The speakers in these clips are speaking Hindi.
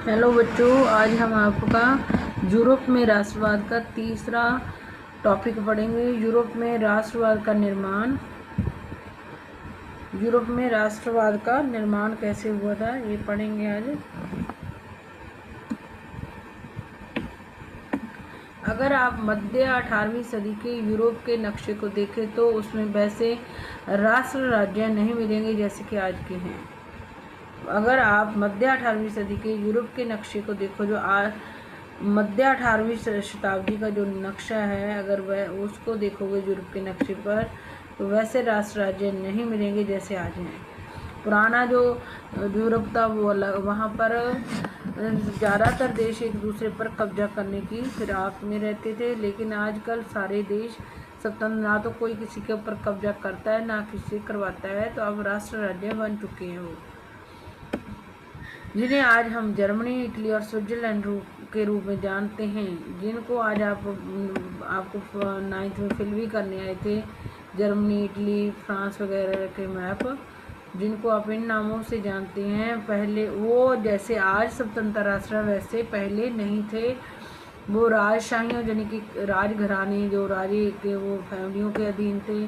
हेलो बच्चों, आज हम आपका यूरोप में राष्ट्रवाद का तीसरा टॉपिक पढ़ेंगे। यूरोप में राष्ट्रवाद का निर्माण कैसे हुआ था, ये पढ़ेंगे आज। अगर आप मध्य 18वीं सदी के यूरोप के नक्शे को देखें तो उसमें वैसे राष्ट्र राज्य नहीं मिलेंगे जैसे कि आज के हैं। अगर आप मध्य 18वीं सदी के यूरोप के नक्शे को देखो, जो मध्य 18वीं शताब्दी का जो नक्शा है, अगर वह उसको देखोगे यूरोप के नक्शे पर, तो वैसे राष्ट्र राज्य नहीं मिलेंगे जैसे आज हैं। पुराना जो यूरोप था वो अलग, वहाँ पर ज़्यादातर देश एक दूसरे पर कब्जा करने की फिराक में रहते थे, लेकिन आजकल सारे देश स्वतंत्र, ना तो कोई किसी के ऊपर कब्जा करता है ना किसी से करवाता है, तो अब राष्ट्र राज्य बन चुके हैं वो, जिन्हें आज हम जर्मनी, इटली और स्विट्जरलैंड के रूप में जानते हैं, जिनको आज आपको 9th में फिल भी करने आए थे। जर्मनी, इटली, फ्रांस वगैरह के मैप, जिनको आप इन नामों से जानते हैं। पहले वो जैसे आज स्वतंत्र राष्ट्र वैसे पहले नहीं थे। वो राजशाहियों यानी कि राजघराने, जो राजे के वो फैमिलियों के अधीन थे,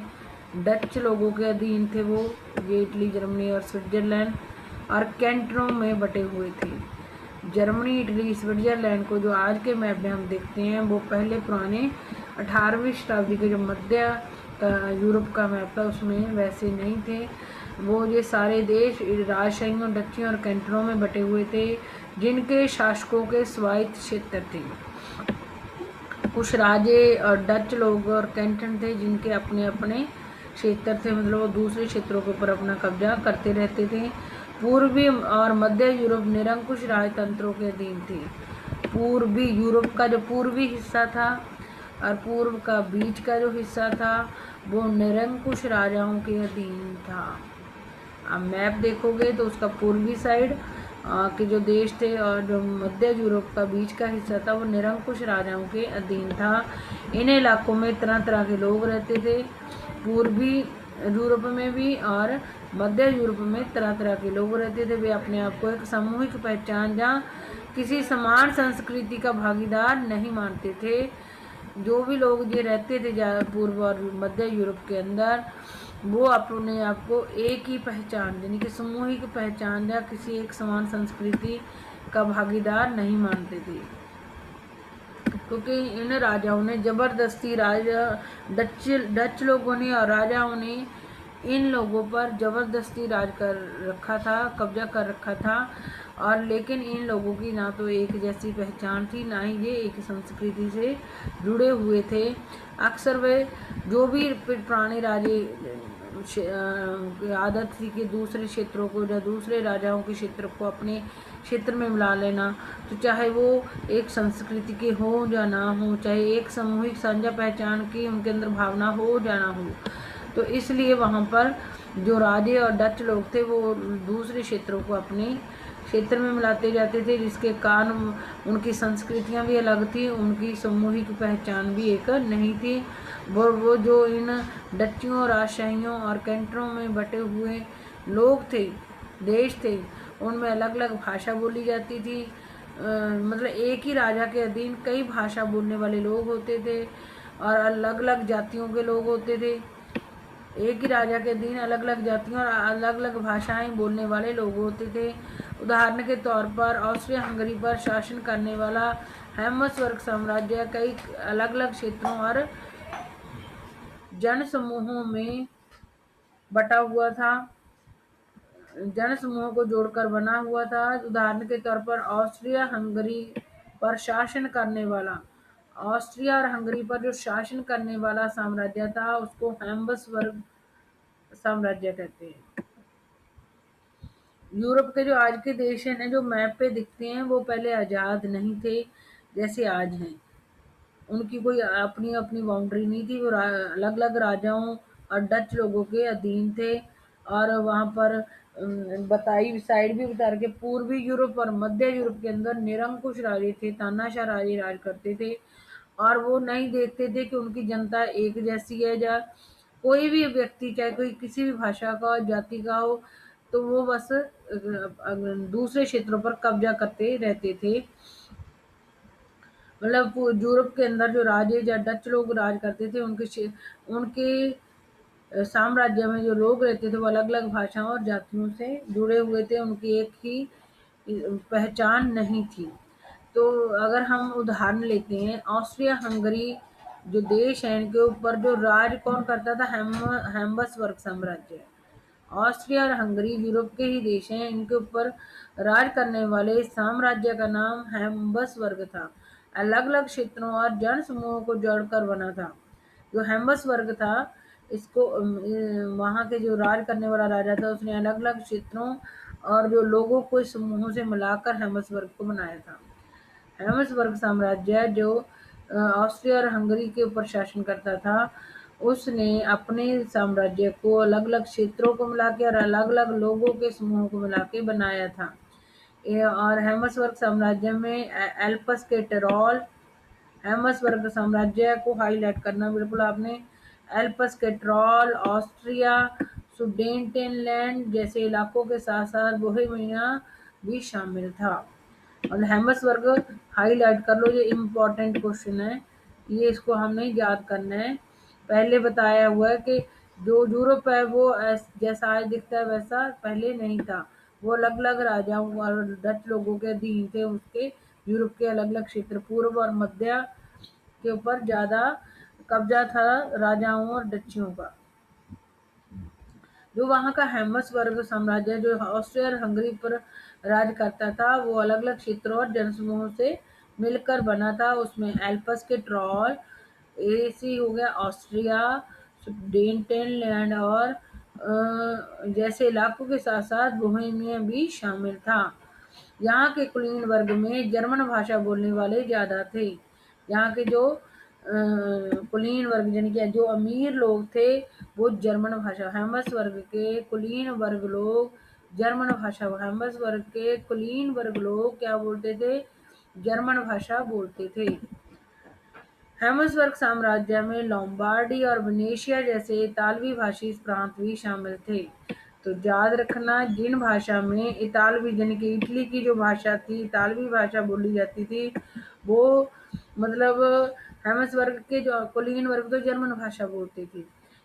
डच लोगों के अधीन थे वो, ये इटली, जर्मनी और स्विट्जरलैंड, और कैंटनों में बटे हुए थे। जर्मनी, इटली, स्विट्जरलैंड को जो आज के मैप में हम देखते हैं, वो पहले पुराने 18वीं शताब्दी के जो मध्य यूरोप का मैप था उसमें वैसे नहीं थे। वो ये सारे देश राजशाहियों, डचियों और कैंटनों में बटे हुए थे, जिनके शासकों के स्वायत्त क्षेत्र थे। कुछ राजे और डच लोग और कैंटन थे जिनके अपने अपने क्षेत्र थे, मतलब वो दूसरे क्षेत्रों के ऊपर अपना कब्जा करते रहते थे। पूर्वी और मध्य यूरोप निरंकुश राजतंत्रों के अधीन थे। पूर्वी यूरोप का जो पूर्वी हिस्सा था और पूर्व का बीच का जो हिस्सा था वो निरंकुश राजाओं के अधीन था। आप मैप देखोगे तो उसका पूर्वी साइड के जो देश थे और जो मध्य यूरोप का बीच का हिस्सा था वो निरंकुश राजाओं के अधीन था। इन इलाकों में तरह तरह के लोग रहते थे। पूर्वी यूरोप में भी और मध्य यूरोप में तरह तरह के लोग रहते थे। वे अपने आप को एक सामूहिक पहचान जहाँ किसी समान संस्कृति का भागीदार नहीं मानते थे। जो भी लोग ये रहते थे पूर्व और मध्य यूरोप के अंदर, वो अपने आप को एक ही पहचान यानी कि सामूहिक पहचान या किसी एक समान संस्कृति का भागीदार नहीं मानते थे, क्योंकि इन राजाओं ने जबरदस्ती डच लोगों ने और राजाओं ने इन लोगों पर जबरदस्ती राज कर रखा था, कब्जा कर रखा था। और लेकिन इन लोगों की ना तो एक जैसी पहचान थी, ना ही ये एक संस्कृति से जुड़े हुए थे। अक्सर वे जो भी पुराने राजे आदत थी कि दूसरे क्षेत्रों को या दूसरे राजाओं के क्षेत्र को अपने क्षेत्र में मिला लेना, तो चाहे वो एक संस्कृति के हो या ना हो, चाहे एक सामूहिक साझा पहचान की उनके अंदर भावना हो या ना हो, तो इसलिए वहाँ पर जो राजे और डच लोग थे वो दूसरे क्षेत्रों को अपने क्षेत्र में मिलाते जाते थे, जिसके कारण उनकी संस्कृतियाँ भी अलग थी, उनकी सामूहिक पहचान भी एक नहीं थी। वो जो इन डचियों, राजशाहियों और कैंटरों में बटे हुए लोग थे, देश थे, उनमें अलग अलग भाषा बोली जाती थी। मतलब एक ही राजा के अधीन कई भाषा बोलने वाले लोग होते थे और अलग अलग जातियों के लोग होते थे। एक ही राजा के अधीन अलग अलग जातियों और अलग अलग भाषाएं बोलने वाले लोग होते थे। उदाहरण के तौर पर ऑस्ट्रिया हंगरी पर शासन करने वाला हैम्सबर्ग साम्राज्य कई अलग अलग क्षेत्रों और जनसमूहों में बटा हुआ था, जनसमूहों को जोड़कर बना हुआ था। उदाहरण के तौर पर ऑस्ट्रिया हंगरी पर शासन करने वाला ऑस्ट्रिया और हंगरी पर जो शासन करने वाला साम्राज्य था उसको हैम्सबर्ग साम्राज्य कहते हैं। यूरोप के जो आज के देश हैं जो मैप पे दिखते हैं वो पहले आज़ाद नहीं थे जैसे आज हैं। उनकी कोई अपनी अपनी बाउंड्री नहीं थी, वो अलग अलग राजाओं और डच लोगों के अधीन थे। और वहाँ पर बताई साइड भी बता रखे, पूर्वी यूरोप और मध्य यूरोप के अंदर निरंकुश राजे थे, तानाशाह राजे राज करते थे और वो नहीं देखते थे कि उनकी जनता एक जैसी है या कोई भी व्यक्ति चाहे कोई किसी भी भाषा का हो, जाति का हो, तो वो बस दूसरे क्षेत्रों पर कब्जा करते रहते थे। मतलब यूरोप के अंदर जो राजे या डच लोग राज करते थे, उनके साम्राज्य में जो लोग रहते थे वो अलग अलग भाषाओं और जातियों से जुड़े हुए थे, उनकी एक ही पहचान नहीं थी। तो अगर हम उदाहरण लेते हैं, ऑस्ट्रिया हंगरी जो देश है, इनके ऊपर जो राज कौन करता था, हैम्बसबर्ग साम्राज्य। ऑस्ट्रिया और हंगरी यूरोप के ही देश हैं, इनके ऊपर राज करने वाले इस साम्राज्य का नाम हैम्बसबर्ग था। अलग अलग क्षेत्रों और जन समूहों को जोड़कर बना था। जो हैम्बसबर्ग था, इसको वहाँ के जो राज करने वाला राजा था, उसने अलग अलग क्षेत्रों और जो लोगों को इस समूहों से मिलाकर हैम्बसबर्ग को बनाया था। हैम्बसबर्ग साम्राज्य जो ऑस्ट्रिया और हंगरी के ऊपर शासन करता था, उसने अपने साम्राज्य को अलग अलग क्षेत्रों को मिला के और अलग अलग लोगों के समूहों को मिला के बनाया था। और हैम्बसबर्ग साम्राज्य में एल्पस के टिरोल, हैम्बसबर्ग साम्राज्य को हाईलाइट करना बिल्कुल आपने, एल्पस के टिरोल, ऑस्ट्रिया, सुडेन्टेनलैंड जैसे इलाकों के साथ साथ बोहेमिया भी शामिल था। और हैम्बसबर्ग हाईलाइट कर लो, ये इम्पोर्टेंट क्वेश्चन है, ये इसको हमने याद करना है। पहले बताया हुआ है कि जो यूरोप है वो जैसा आज दिखता है वैसा पहले नहीं था। वो अलग अलग राजाओं और डच लोगों के अधीन थे, उसके यूरोप के अलग अलग क्षेत्र पूर्व और मध्य के ऊपर ज्यादा कब्जा था राजाओं और डचियों का। जो वहाँ का हैम्बसबर्ग साम्राज्य जो ऑस्ट्रिया और हंगरी पर राज करता था, वो अलग अलग क्षेत्रों और जनसमूहों से मिलकर बना था। उसमें एल्पस के ट्रॉल, एसी हो गया ऑस्ट्रिया, सुडेन्टेनलैंड और जैसे इलाकों के साथ साथ बोहेमिया भी शामिल था। यहाँ के कुलीन वर्ग में जर्मन भाषा बोलने वाले ज्यादा थे। यहाँ के जो कुलीन वर्ग यानी कि जो अमीर लोग थे, वो जर्मन भाषा, हैम्बस वर्ग के कुलीन वर्ग लोग जर्मन भाषा, हैम्बस वर्ग के कुलीन वर्ग लोग क्या बोलते थे, जर्मन भाषा बोलते थे। हैम्बसबर्ग साम्राज्य में लोम्बार्डी और वेनेशिया जैसे इतालवी भाषी प्रांत भी शामिल थे। तो याद रखना, जिन भाषा में इतालवी यानी कि इटली की जो भाषा थी, इतालवी भाषा बोली जाती थी, वो मतलब हैम्बसबर्ग के जो कुलीन वर्ग तो जर्मन भाषा बोलते थे,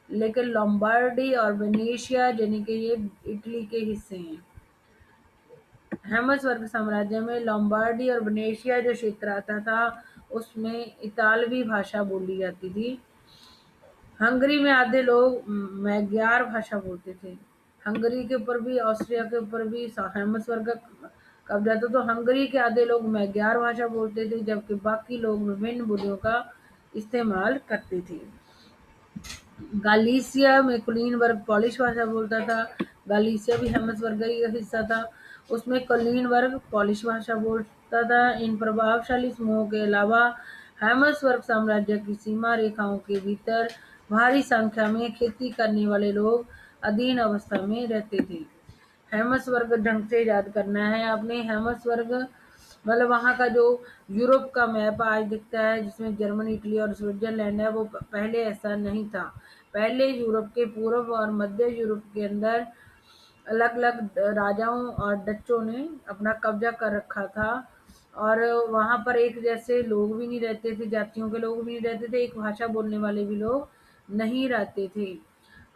लेकिन लोम्बार्डी और वेनेशिया यानी कि ये इटली के हिस्से हैं। हैम्बसबर्ग साम्राज्य में लोम्बार्डी और वेनेशिया जो क्षेत्र आता था, उसमें इतालवी भाषा बोली जाती थी। हंगरी में आधे लोग मैग्यार भाषा बोलते थे। हंगरी के ऊपर भी, ऑस्ट्रिया के ऊपर भी हैम्बसबर्ग का कब्जा था, तो हंगरी के आधे लोग मैग्यार भाषा बोलते थे, जबकि बाकी लोग विभिन्न बोलियों का इस्तेमाल करते थे। गालिसिया में कुलीन वर्ग पॉलिश भाषा बोलता था। गालिसिया भी हैम्बसबर्ग का ही हिस्सा था, उसमें कुलीन वर्ग पॉलिश भाषा बोलता था। इन प्रभावशाली समूहों के अलावा हैम्बसबर्ग साम्राज्य की सीमा रेखाओं के भीतर भारी संख्या में खेती करने वाले लोग अधीन अवस्था में रहते थे। हैम्बसबर्ग ढंग से याद करना है आपने। हैम्बसबर्ग मतलब वहाँ का जो यूरोप का मैप आज दिखता है, जिसमें जर्मनी, इटली और स्विट्जरलैंड है, वो पहले ऐसा नहीं था। पहले यूरोप के पूर्व और मध्य यूरोप के अंदर अलग अलग राजाओं और डच्चों ने अपना कब्जा कर रखा था, और वहाँ पर एक जैसे लोग भी नहीं रहते थे, जातियों के लोग भी नहीं रहते थे, एक भाषा बोलने वाले भी लोग नहीं रहते थे।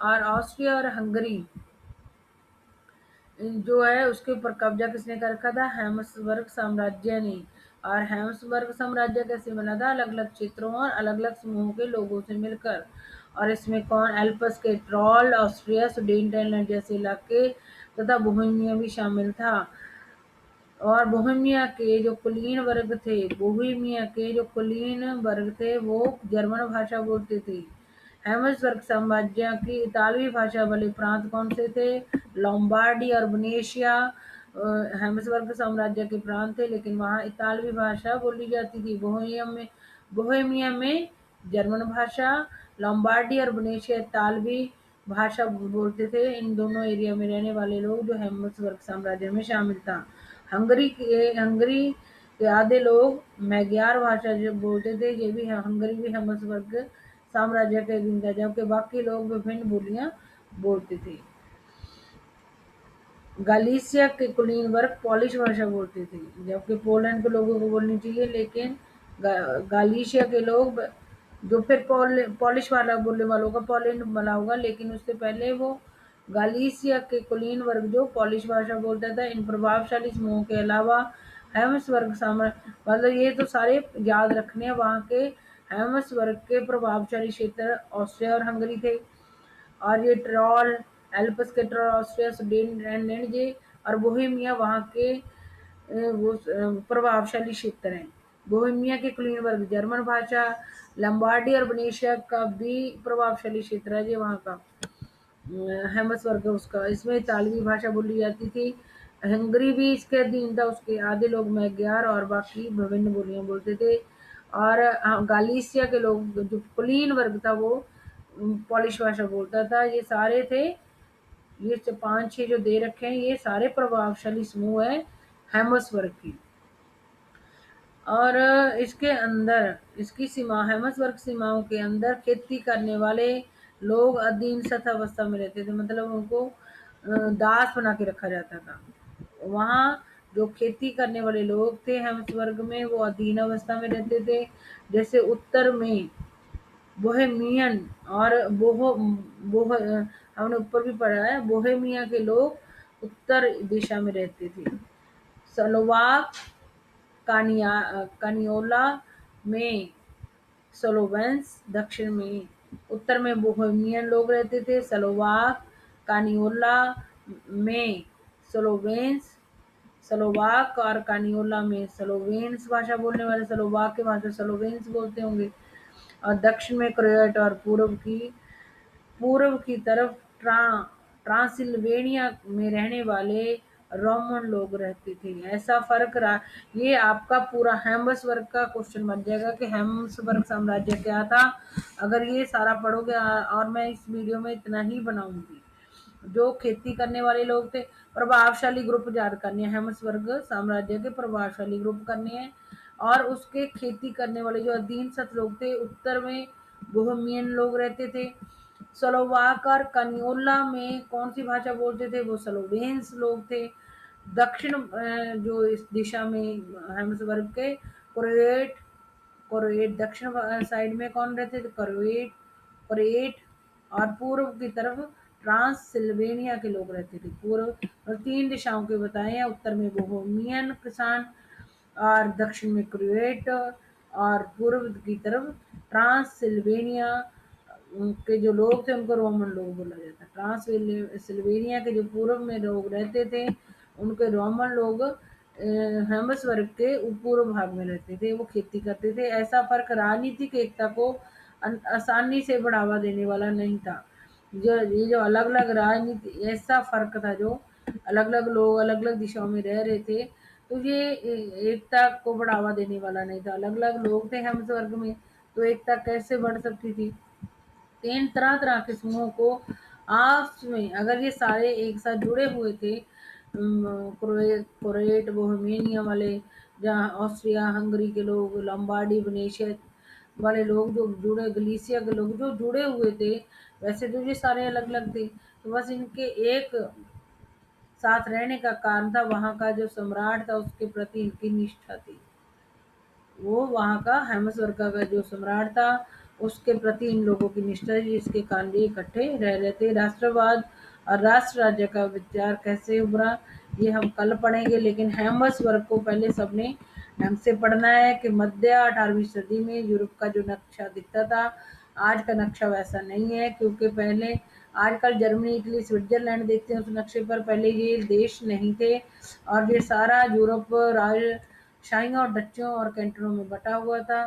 और ऑस्ट्रिया और हंगरी जो है उसके ऊपर कब्जा किसने कर रखा था, हैम्बसबर्ग साम्राज्य ने। और हैम्बसबर्ग साम्राज्य कैसे बना था, अलग अलग क्षेत्रों और अलग अलग समूहों के लोगों से मिलकर। और इसमें कौन, एल्पस के ट्रॉल, ऑस्ट्रिया, सुडेन्टेनलैंड जैसे इलाके तथा बोहेमिया भी शामिल था। और बोहेमिया के जो कुलीन वर्ग थे, बोहेमिया के जो कुलीन वर्ग थे, वो जर्मन भाषा बोलते थे। हैम्बसबर्ग साम्राज्य की इतालवी भाषा वाले प्रांत कौन से थे, लोम्बार्डी और वेनेशिया हैम्बसबर्ग साम्राज्य के प्रांत थे, लेकिन वहाँ इतालवी भाषा बोली जाती थी। बोहेमिया में जर्मन भाषा, लोम्बार्डी और वेनेशिया इतालवी भाषा बोलते थे। इन दोनों एरिया में रहने वाले लोग जो हैम्बसबर्ग साम्राज्य में शामिल था। हंगरी के आधे लोग मैग्यार भाषा जो बोलते थे, ये भी हंगरी भी हैम्बसबर्ग साम्राज्य के अधीन था, जबकि बाकी लोग विभिन्न बोलियां बोलते थे। गालिसिया के कुलीन वर्ग पॉलिश भाषा बोलते थे, जबकि पोलैंड के लोगों को बोलनी चाहिए, लेकिन गालिशिया के लोग, जो फिर पॉलिश वाला बोलने वालों का पोलैंड वाला होगा, लेकिन उससे पहले वो गालिसिया के कुलीन वर्ग जो पॉलिश भाषा बोलता था। इन प्रभावशाली समूहों के अलावा हेम्सबर्ग साम्राज्य, मतलब ये तो सारे याद रखने हैं। वहाँ के हेम्सबर्ग के प्रभावशाली क्षेत्र ऑस्ट्रिया और हंगरी थे, और ये ट्रॉल, एल्प्स के ट्रॉल, ऑस्ट्रिया, सुडेन ये और बोहेमिया वहाँ के वो प्रभावशाली क्षेत्र हैं। बोहेमिया के कुलीन वर्ग जर्मन भाषा, लंबार्डी और वेनेशिया का भी प्रभावशाली क्षेत्र है, ये वहाँ का हेमसवर्ग है उसका। इसमें इतालवी भाषा बोली जाती थी। हंगरी भी इसके अधीन था, उसके आधे लोग मैग्यार और बाकी विभिन्न बोलियां बोलते थे। और गालिसिया के लोग, जो कुलीन वर्ग था, वो पॉलिश भाषा बोलता था। ये सारे थे, ये 5-6 जो दे रखे हैं, ये सारे प्रभावशाली समूह है हेमसवर्ग की। और इसके अंदर, इसकी सीमा, हेमसवर्ग सीमाओं के अंदर खेती करने वाले लोग अधीनस्थ अवस्था में रहते थे, मतलब उनको दास बना के रखा जाता था। वहाँ जो खेती करने वाले लोग थे हेमसवर्ग में, वो अधीन अवस्था में रहते थे। जैसे उत्तर में बोहेमियन और हमने ऊपर भी पढ़ा है, बोहेमिया के लोग उत्तर दिशा में रहते थे। स्लोवाक कानियोला में स्लोवेन्स, दक्षिण में, उत्तर में बोहेमियन लोग रहते थे। स्लोवाक कानियोला में स्लोवेन्स, स्लोवाक और कानियोला में स्लोवेन्स भाषा बोलने वाले स्लोवाक की भाषा स्लोवेन्स बोलते होंगे। और दक्षिण में क्रोएट और पूर्व की तरफ ट्रांसिल्वेनिया में रहने वाले रोमन लोग रहते थे। ऐसा फर्क रहा। ये आपका पूरा हेम्सबर्ग का क्वेश्चन बन जाएगा कि हेम्सबर्ग साम्राज्य क्या था, अगर ये सारा पढ़ोगे। और मैं इस वीडियो में इतना ही बनाऊंगी। जो खेती करने वाले लोग थे, प्रभावशाली ग्रुप याद करने हैं, हेम्सबर्ग साम्राज्य के प्रभावशाली ग्रुप करने हैं। और उसके खेती करने वाले जो अधीनस्थ लोग थे, उत्तर में बोहेमियन लोग रहते थे। स्लोवाक और कनियोला में कौन सी भाषा बोलते थे, वो स्लोवेन्स लोग थे। दक्षिण जो इस दिशा में हेम्सबर्ग के क्रोएट, दक्षिण साइड में कौन रहते थे, क्रोएट, क्रोएट। और पूर्व की तरफ ट्रांससिल्वेनिया के लोग रहते थे। पूर्व और 3 दिशाओं के बताए हैं, उत्तर में बोहेमियन किसान, और दक्षिण में क्रोएट, और पूर्व की तरफ ट्रांससिल्वेनिया के जो लोग थे उनको रोमन लोग बोला जाता। ट्रांससिल्वेनिया के जो पूर्व में लोग रहते थे, उनके रोमन लोग हेम्सबर्ग के पूर्व भाग में रहते थे, वो खेती करते थे। ऐसा फर्क राजनीतिक एकता को आसानी से बढ़ावा देने वाला नहीं था। ये जो अलग अलग राजनीति, ऐसा फर्क था, जो अलग अलग लोग अलग अलग दिशाओं में रह रहे थे, तो ये एकता को बढ़ावा देने वाला नहीं था। अलग अलग लोग थे हेम्सबर्ग में, तो एकता कैसे बढ़ सकती थी। 3 तरह तरह के समूहों को आपस में, अगर ये सारे एक साथ जुड़े हुए थे, क्रोएट बोहेमिया वाले, जहाँ ऑस्ट्रिया हंगरी के लोग, लंबार्डी वेनेशिया वाले लोग जो जुड़े, गलीसिया के लोग जो जुड़े हुए थे, वैसे तो ये सारे अलग अलग थे, तो बस इनके एक साथ रहने का कारण था वहाँ का जो सम्राट था उसके प्रति इनकी निष्ठा थी। वो वहाँ का हेम्सबर्ग का जो सम्राट था उसके प्रति इन लोगों की निष्ठा थी, जिसके कारण ये इकट्ठे रह रहे थे। राष्ट्रवाद और राष्ट्र राज्य का विचार कैसे उभरा, ये हम कल पढ़ेंगे, लेकिन हेम्सबर्ग को पहले सबने ढंग से पढ़ना है कि मध्य 18वीं सदी में यूरोप का जो नक्शा दिखता था, आज का नक्शा वैसा नहीं है। क्योंकि पहले, आजकल जर्मनी, इटली, स्विट्जरलैंड देखते हैं उस नक्शे पर, पहले ये देश नहीं थे, और ये सारा यूरोप राजशाहियों और डच्चों और कैंटरों में बटा हुआ था।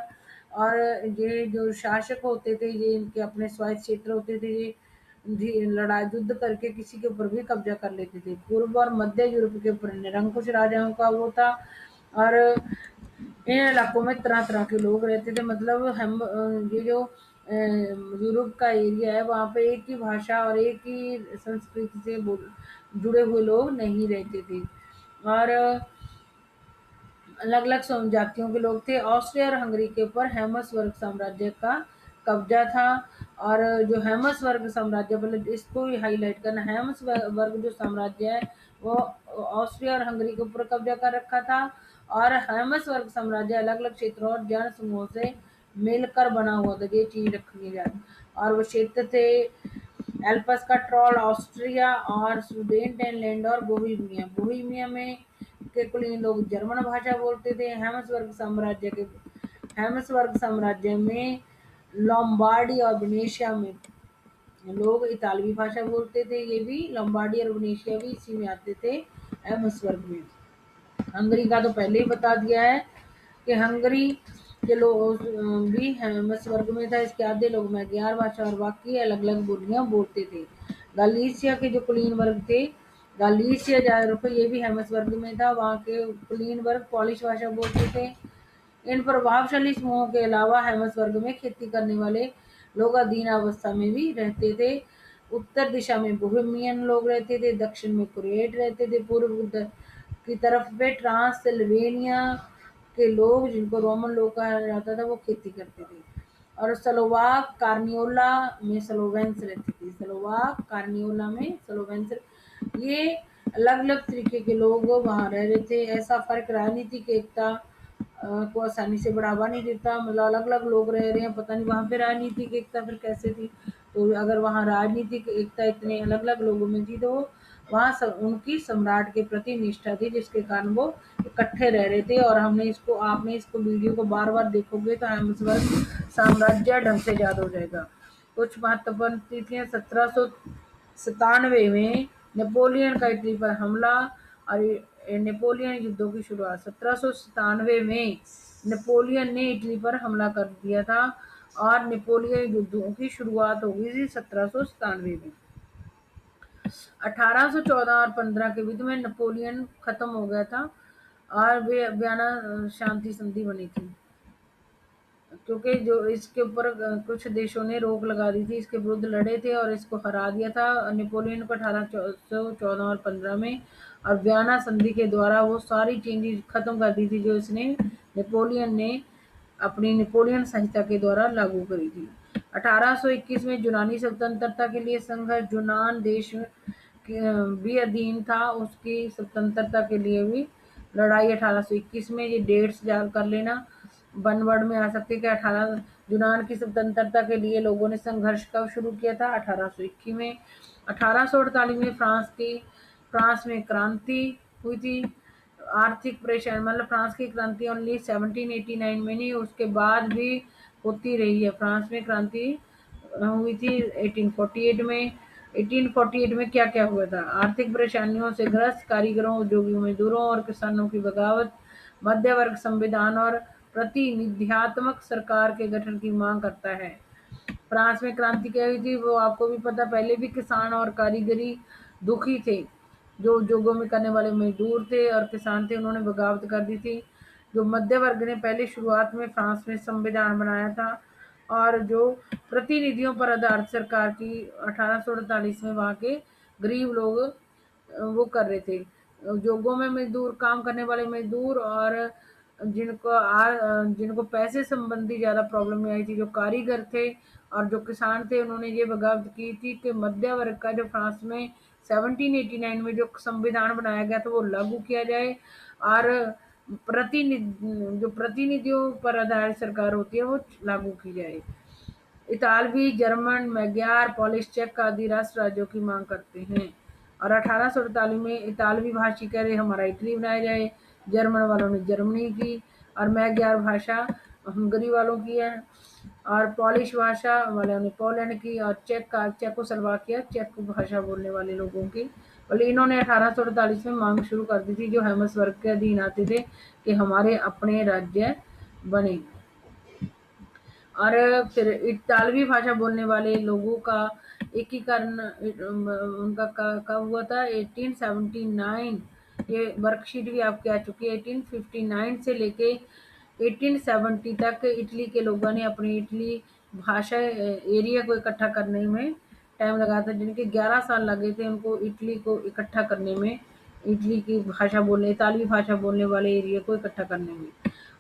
और ये जो शासक होते थे, ये इनके अपने स्वायत्त क्षेत्र होते थे, ये लड़ाई युद्ध करके किसी के ऊपर भी कब्जा कर लेते थे। पूर्व और मध्य यूरोप के ऊपर निरंकुश राजाओं का वो था। और इन इलाकों में तरह तरह के लोग रहते थे, मतलब हम ये जो यूरोप का एरिया है, वहाँ पे एक ही भाषा और एक ही संस्कृति से जुड़े हुए लोग नहीं रहते थे, और अलग अलग जातियों के लोग थे। ऑस्ट्रिया और हंगरी के ऊपर हेम्सबर्ग साम्राज्य का कब्जा था। और जो हेम्सबर्ग साम्राज्य, मतलब इसको ही हाईलाइट करना, हेम्सबर्ग जो साम्राज्य है वो ऑस्ट्रिया और हंगरी के ऊपर कब्जा कर रखा था। और हेमसवर्ग साम्राज्य अलग अलग क्षेत्रों और जन समूहों से मिलकर बना हुआ था, ये चीज रखी जाए। और वो क्षेत्र थे एल्पस का ट्रॉल, ऑस्ट्रिया और सुडेनलैंड और बोहेमिया। बोहेमिया में के कुलीन लोग जर्मन भाषा बोलते थे। हेमसवर्ग साम्राज्य में लोम्बार्डी और वेनेशिया में लोग इतालवी भाषा बोलते थे। ये भी लोम्बार्डी और वेनेशिया भी इसी में आते थे, हेमसवर्ग में। हंगरी का तो पहले ही बता दिया है कि हंगरी के लोग भी हेमसवर्ग में था। इसके आधे लोग मैग्यार भाषा और बाकी अलग अलग बोलियां बोलते थे। गालिसिया के जो कुलीन वर्ग थे, गालिसिया ज्यादा ये भी हेमसवर्ग में था। वहाँ के कुलीन वर्ग पॉलिश भाषा बोलते थे। इन प्रभावशाली समूहों के अलावा हेमसवर्ग में खेती करने वाले लोग अधीनावस्था में भी रहते थे। उत्तर दिशा में बोहेमियन लोग रहते थे, दक्षिण में क्रोएट रहते थे, पूर्व की तरफ पे ट्रांससिल्वेनिया के लोग, जिनको रोमन लोग कहा जाता था, वो खेती करते थे। और स्लोवाक कार्नियोला में स्लोवेंस रहते थे। स्लोवाक कार्नियोला में स्लोवेंस, ये अलग अलग तरीके के लोग वहाँ रह रहे थे। ऐसा फर्क राजनीतिक एकता को आसानी से बढ़ावा नहीं देता। मतलब अलग अलग लोग रह रहे हैं, पता नहीं वहाँ पे राजनीतिक एकता फिर कैसे थी। तो अगर वहाँ राजनीतिक एकता इतने अलग अलग लोगों में थी, तो वहाँ उनकी सम्राट के प्रति निष्ठा थी, जिसके कारण वो इकट्ठे रह रहे थे। और हमने इसको, आपने इसको वीडियो को बार बार देखोगे तो हेमसवर्ग साम्राज्य ढंग से याद हो जाएगा। कुछ महत्वपूर्ण तिथियां: 1797 में नेपोलियन का इटली पर हमला और नेपोलियन युद्धों की शुरुआत। 1797 में नेपोलियन ने इटली पर हमला कर दिया था और नेपोलियन युद्धों की शुरुआत हो गई थी 1797 में। 1814 और 15 के युद्ध में नेपोलियन खत्म हो गया था और वे वियना शांति संधि बनी थी, क्योंकि जो इसके ऊपर कुछ देशों ने रोक लगा दी थी, इसके विरुद्ध लड़े थे और इसको हरा दिया था नेपोलियन को 1814 और 15 में। और वियना संधि के द्वारा वो सारी चेंजेस खत्म कर दी थी जो इसने नेपोलियन ने अपनी नेपोलियन संहिता के द्वारा लागू करी थी। 1821 में यूनानी स्वतंत्रता के लिए संघर्ष, यूनान देश भी अधीन था, उसकी स्वतंत्रता के लिए भी लड़ाई 1821 में। ये डेट्स याद कर लेना, वन वर्ड में आ सकती है कि 18 यूनान की स्वतंत्रता के लिए लोगों ने संघर्ष कब शुरू किया था, 1821 में। 1848 में फ्रांस में क्रांति हुई थी। आर्थिक परेशानी, मतलब फ्रांस की क्रांति ओनली 1789 में नहीं, उसके बाद भी होती रही है। फ्रांस में क्रांति हुई थी 1848 में। 1848 में क्या क्या हुआ था: आर्थिक परेशानियों से ग्रस्त कारीगरों, उद्योगी मजदूरों और किसानों की बगावत, मध्य वर्ग संविधान और प्रतिनिधियात्मक सरकार के गठन की मांग करता है। फ्रांस में क्रांति क्या हुई थी वो आपको भी पता, पहले भी किसान और कारीगरी दुखी थे। जो उद्योगों में करने वाले मजदूर थे और किसान थे, उन्होंने बगावत कर दी थी। जो मध्य वर्ग ने पहले शुरुआत में फ्रांस में संविधान बनाया था और जो प्रतिनिधियों पर आधारित सरकार की 1848 में वहाँ के गरीब लोग वो कर रहे थे। उद्योगों में मजदूर, काम करने वाले मजदूर और जिनको पैसे संबंधी ज़्यादा प्रॉब्लम नहीं आई थी, जो कारीगर थे और जो किसान थे, उन्होंने ये बगावत की थी कि मध्य वर्ग का जो फ्रांस में 1789 में जो संविधान बनाया गया था वो लागू किया जाए और जो प्रतिनिधियों पर आधारित सरकार होती है वो लागू की जाए। इतालवी, जर्मन, मैग्यार, पोलिश, चेक आदि राष्ट्र राज्यों की मांग करते हैं। और 1848 में इतालवी भाषी कह रहे हमारा इटली बनाया जाए, जर्मन वालों ने जर्मनी की, और मैग्यार भाषा हंगरी वालों की है, और पोलिश भाषा वालों ने पोलैंड की, और चेकोस्लोवाकिया चेक भाषा बोलने वाले लोगों की। बोले इन्होंने 1848 में मांग शुरू कर दी थी, जो हेमसवर्ग के अधीन आते थे, कि हमारे अपने राज्य बने। और फिर इतालवी भाषा बोलने वाले लोगों का एकीकरण उनका कब हुआ था, 1879। ये वर्कशीट भी आपके आ चुकी है। 1859 से लेके 1870 तक इटली के लोगों ने अपनी इटली भाषा एरिया को इकट्ठा करने में टाइम लगा था, जिनके 11 साल लगे थे उनको इटली को इकट्ठा करने में, इटली की भाषा बोलने, इतालवी भाषा बोलने वाले एरिया को इकट्ठा करने में।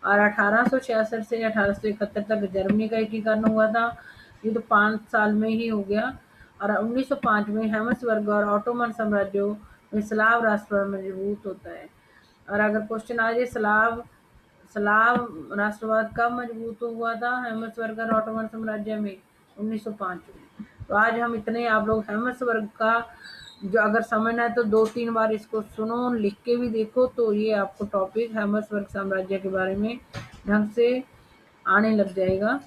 और 1866 से 1871 तक जर्मनी का एकीकरण हुआ था। ये तो 5 साल में ही हो गया। और 1905 में हेमसबर्ग और ऑटोमन साम्राज्यों स्लाव राष्ट्रवाद मजबूत होता है। और अगर क्वेश्चन आ जाए स्लाव स्लाव राष्ट्रवाद कब मजबूत हुआ था? हेमसबर्ग और ऑटोमन साम्राज्य में 1905 में। तो आज हम इतने, आप लोग हेमसबर्ग का जो अगर समझना है तो 2-3 बार इसको सुनो, लिख के भी देखो, तो ये आपको टॉपिक हेमसबर्ग साम्राज्य के बारे में ढंग से आने लग जाएगा।